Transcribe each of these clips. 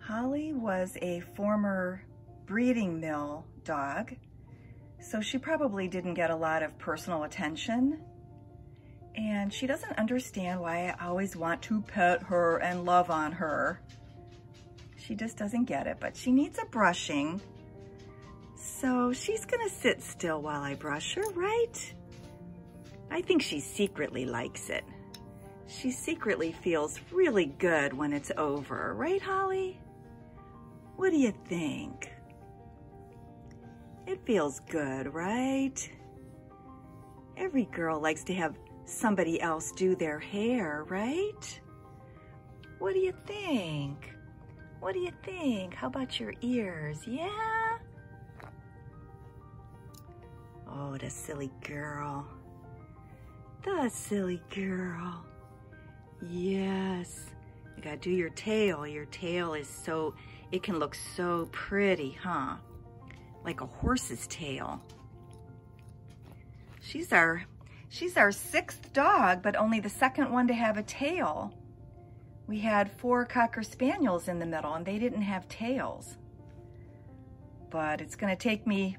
Holly was a former breeding mill dog, so she probably didn't get a lot of personal attention. And she doesn't understand why I always want to pet her and love on her. She just doesn't get it, but she needs a brushing. So she's gonna sit still while I brush her, right? I think she secretly likes it. She secretly feels really good when it's over, right, Holly? What do you think? It feels good, right? Every girl likes to have somebody else do their hair, right? What do you think? What do you think? How about your ears? Yeah? Oh, the silly girl. The silly girl. Yes. You gotta do your tail. Your tail is so, it can look so pretty, huh? Like a horse's tail. She's our 6th dog, but only the 2nd one to have a tail. We had 4 Cocker Spaniels in the middle and they didn't have tails. But it's gonna take me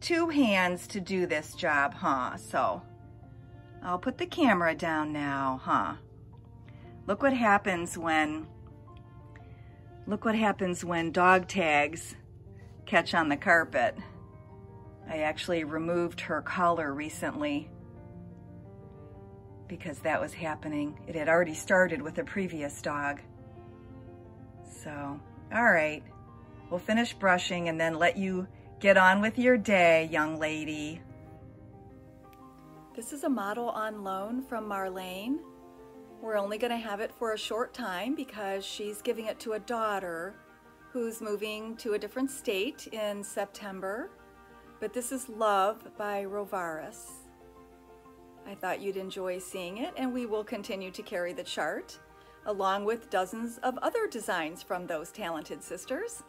2 hands to do this job, huh? So I'll put the camera down now, huh? Look what happens when dog tags catch on the carpet. I actually removed her collar recently because that was happening. It had already started with a previous dog. So, all right, we'll finish brushing and then let you get on with your day, young lady. This is a model on loan from Marlene. We're only gonna have it for a short time because she's giving it to a daughter who's moving to a different state in September. But this is Love by Rovaris. I thought you'd enjoy seeing it, and we will continue to carry the chart along with dozens of other designs from those talented sisters.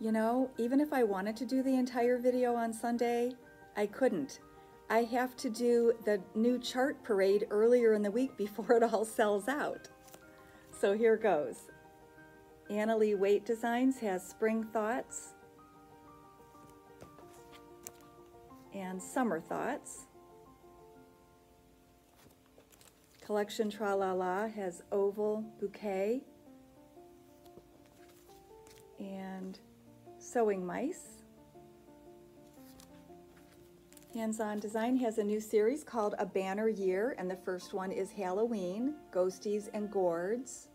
you know, even if I wanted to do the entire video on Sunday, I couldn't. I have to do the new chart parade earlier in the week before it all sells out. So here goes. Anna Lee Waite Designs has Spring Thoughts and Summer Thoughts. Collection Tra La La has Oval Bouquet and Sewing Mice. Hands-On Design has a new series called A Banner Year, and the first one is Halloween, Ghosties and Gourds.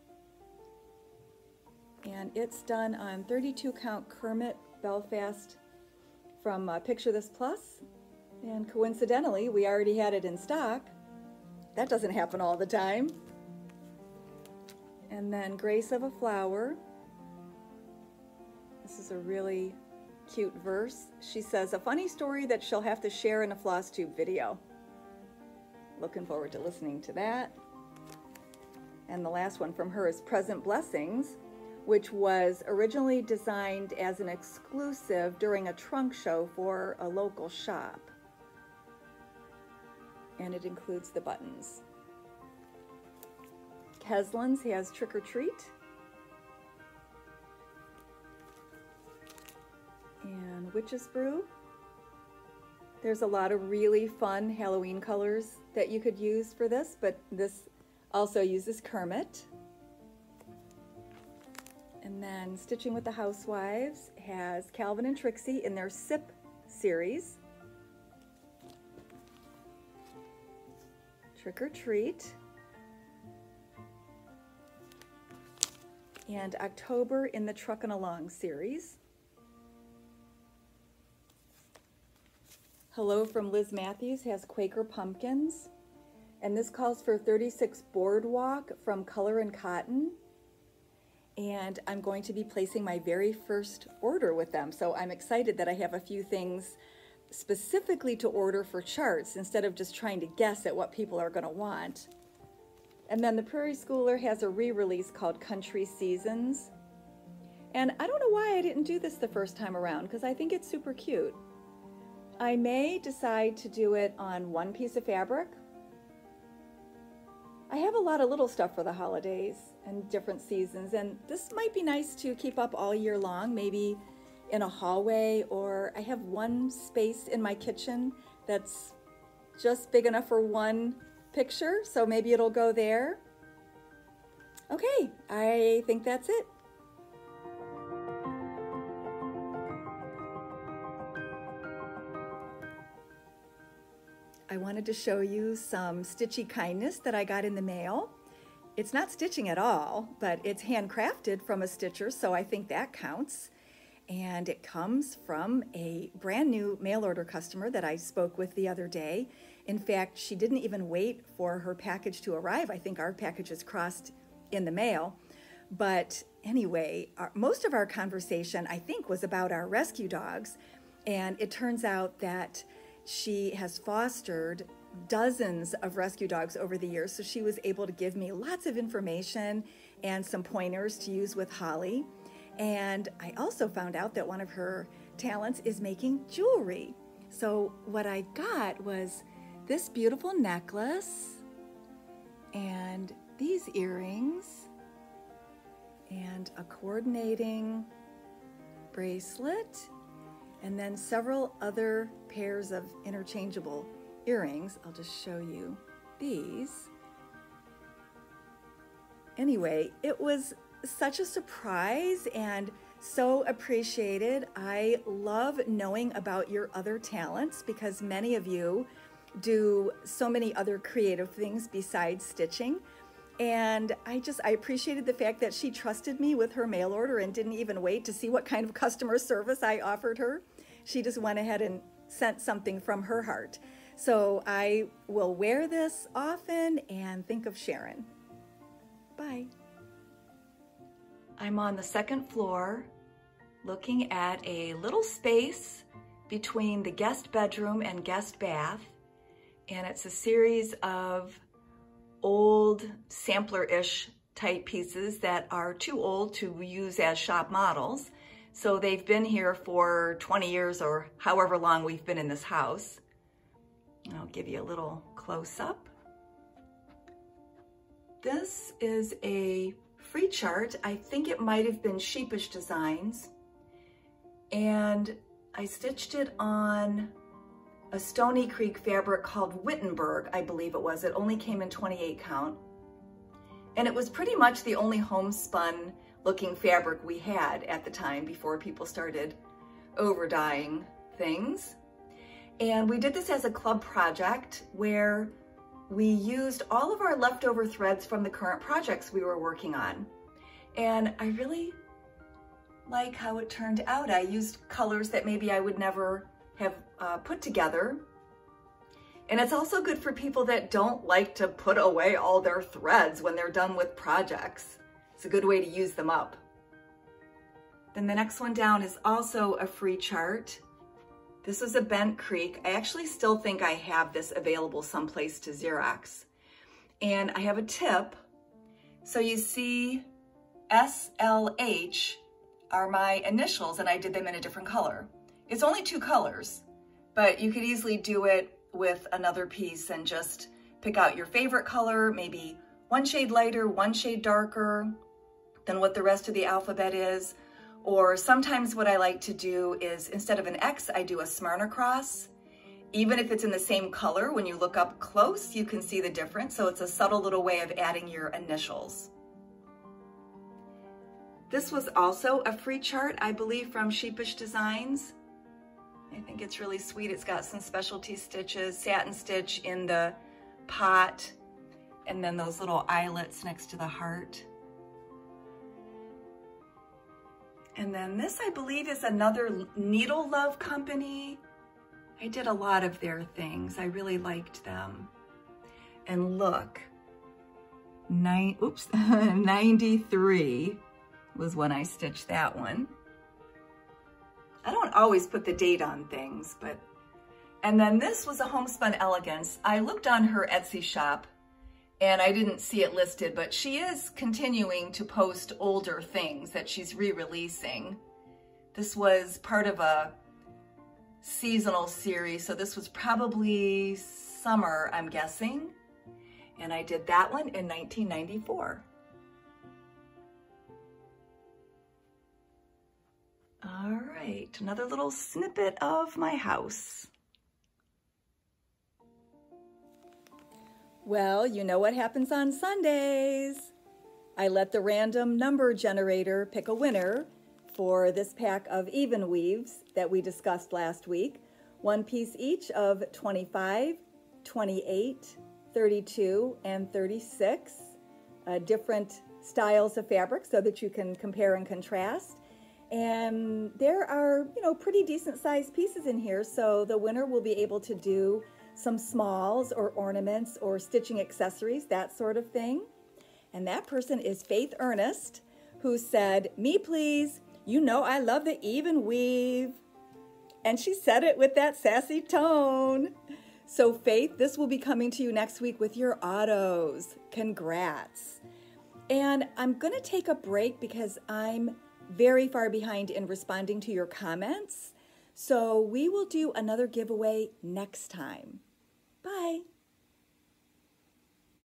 And it's done on 32 count Kermit Belfast from Picture This Plus. And coincidentally, we already had it in stock. That doesn't happen all the time. And then Grace of a Flower. This is a really cute verse. She says, a funny story that she'll have to share in a FlossTube video. Looking forward to listening to that. And the last one from her is Present Blessings, which was originally designed as an exclusive during a trunk show for a local shop. And it includes the buttons. Keslin's has Trick or Treat. And Witch's Brew. There's a lot of really fun Halloween colors that you could use for this, but this also uses Kermit. And then Stitching with the Housewives has Calvin and Trixie in their SIP series. Trick or Treat. And October in the Truckin' Along series. Hello from Liz Matthews has Quaker Pumpkins. And this calls for 36 Boardwalk from Color and Cotton. And I'm going to be placing my very first order with them. So I'm excited that I have a few things specifically to order for charts instead of just trying to guess at what people are going to want. And then the Prairie Schooler has a re-release called Country Seasons. And I don't know why I didn't do this the first time around, because I think it's super cute. I may decide to do it on one piece of fabric. I have a lot of little stuff for the holidays and different seasons, and this might be nice to keep up all year long, maybe in a hallway, or I have one space in my kitchen that's just big enough for one picture, so maybe it'll go there. Okay, I think that's it. I wanted to show you some stitchy kindness that I got in the mail. It's not stitching at all, but it's handcrafted from a stitcher, so I think that counts. And it comes from a brand new mail order customer that I spoke with the other day. In fact, she didn't even wait for her package to arrive. I think our package is crossed in the mail. But anyway, most of our conversation, I think, was about our rescue dogs. And it turns out that she has fostered dozens of rescue dogs over the years, so she was able to give me lots of information and some pointers to use with Holly. And I also found out that one of her talents is making jewelry. So what I got was this beautiful necklace and these earrings and a coordinating bracelet, and then several other pairs of interchangeable earrings. I'll just show you these. Anyway, it was such a surprise and so appreciated. I love knowing about your other talents because many of you do so many other creative things besides stitching. And I appreciated the fact that she trusted me with her mail order and didn't even wait to see what kind of customer service I offered her. She just went ahead and sent something from her heart. So I will wear this often and think of Sharon. Bye. I'm on the second floor looking at a little space between the guest bedroom and guest bath. And it's a series of old sampler-ish type pieces that are too old to use as shop models. So they've been here for 20 years or however long we've been in this house. I'll give you a little close up. This is a free chart. I think it might have been Sheepish Designs. And I stitched it on a Stony Creek fabric called Wittenberg, I believe it was. It only came in 28 count. And it was pretty much the only homespun looking fabric we had at the time before people started over dyeing things. And we did this as a club project where we used all of our leftover threads from the current projects we were working on. And I really like how it turned out. I used colors that maybe I would never have put together. And it's also good for people that don't like to put away all their threads when they're done with projects. It's a good way to use them up. Then the next one down is also a free chart. This was a Bent Creek. I actually still think I have this available someplace to Xerox. And I have a tip. So you see SLH are my initials, and I did them in a different color. It's only 2 colors, but you could easily do it with another piece and just pick out your favorite color, maybe 1 shade lighter, 1 shade darker than what the rest of the alphabet is. Or sometimes what I like to do is instead of an X, I do a Smyrna cross. Even if it's in the same color, when you look up close, you can see the difference. So it's a subtle little way of adding your initials. This was also a free chart, I believe, from Sheepish Designs. I think it's really sweet. It's got some specialty stitches, satin stitch in the pot, and then those little eyelets next to the heart. And then this, I believe, is another Needle Love company. I did a lot of their things. I really liked them. And look, 93 was when I stitched that one. I don't always put the date on things, but... And then this was a Homespun Elegance. I looked on her Etsy shop and I didn't see it listed, but she is continuing to post older things that she's re-releasing. This was part of a seasonal series, so this was probably summer, I'm guessing. And I did that one in 1994. All right, another little snippet of my house. Well, you know what happens on Sundays. I let the random number generator pick a winner for this pack of even weaves that we discussed last week. 1 piece each of 25, 28, 32, and 36 different styles of fabric so that you can compare and contrast. And there are, pretty decent sized pieces in here, so the winner will be able to do some smalls or ornaments or stitching accessories, that sort of thing. And that person is Faith Ernest, who said, "Me please, I love the even weave." And she said it with that sassy tone. So Faith, this will be coming to you next week with your autos. Congrats. And I'm gonna take a break because I'm very far behind in responding to your comments. So we will do another giveaway next time. Bye.